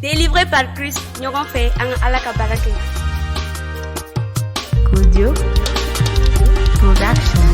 Délivré par Christ, ɲɔgɔn fɛ an ka Ala ka baara kɛ. Audio Production.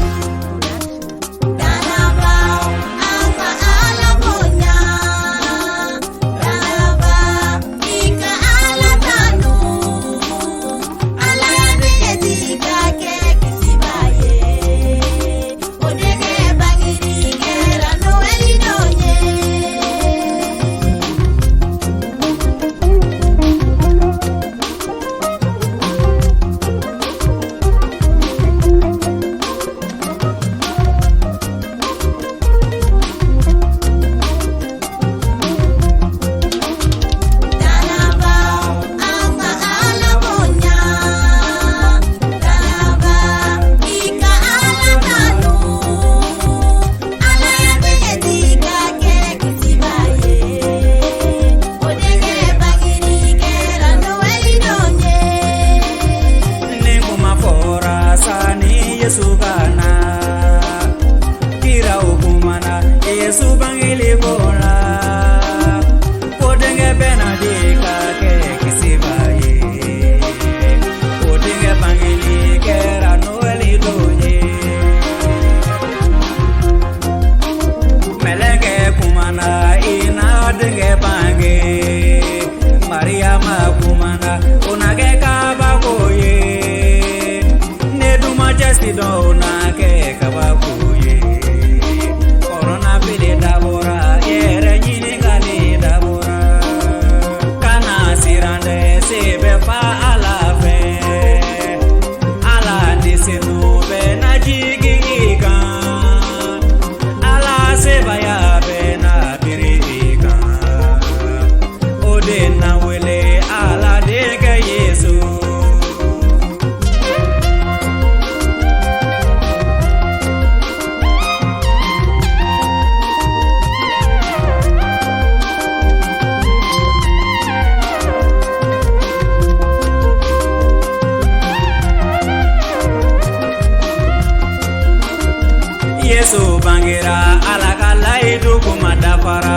Yesu bangira alakala iduku madafara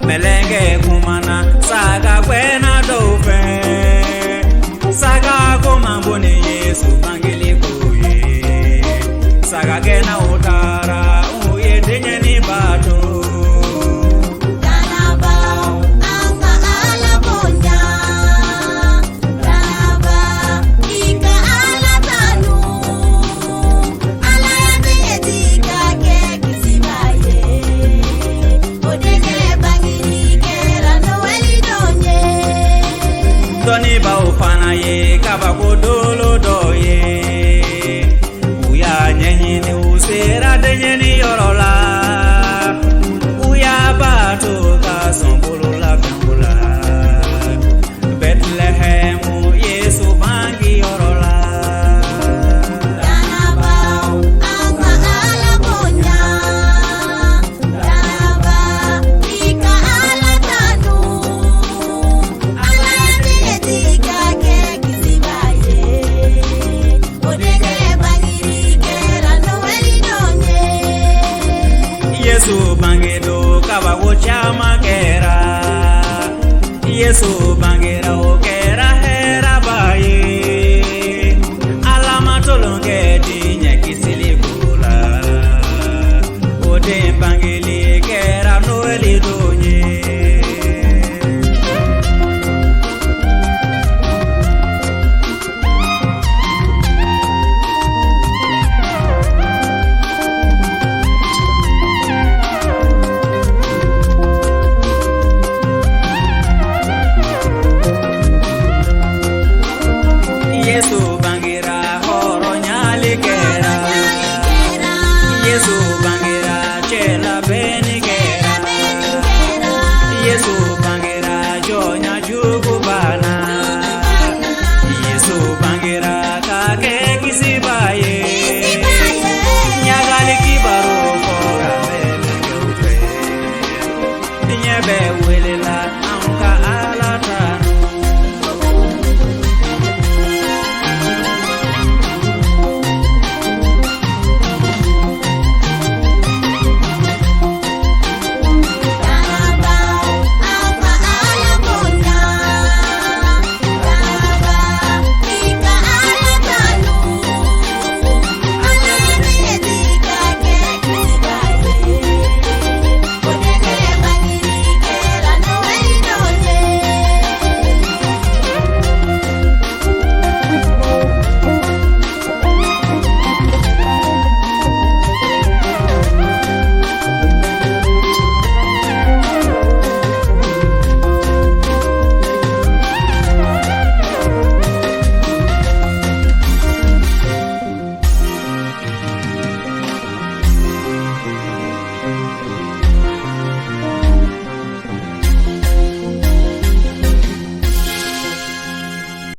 melenge kumana saga kwena dofe saga komamboni Yesu bangili kuye saga kena utara uye denyeni bato Doni ba ufana ye kaba kodolo doye uya nyenyini usera denyeni yorola uya bato ka sombolo la fambula Bethlehem Yesu bangi yorola Yesu bangedo kaba wocha makera Yesu bangera oke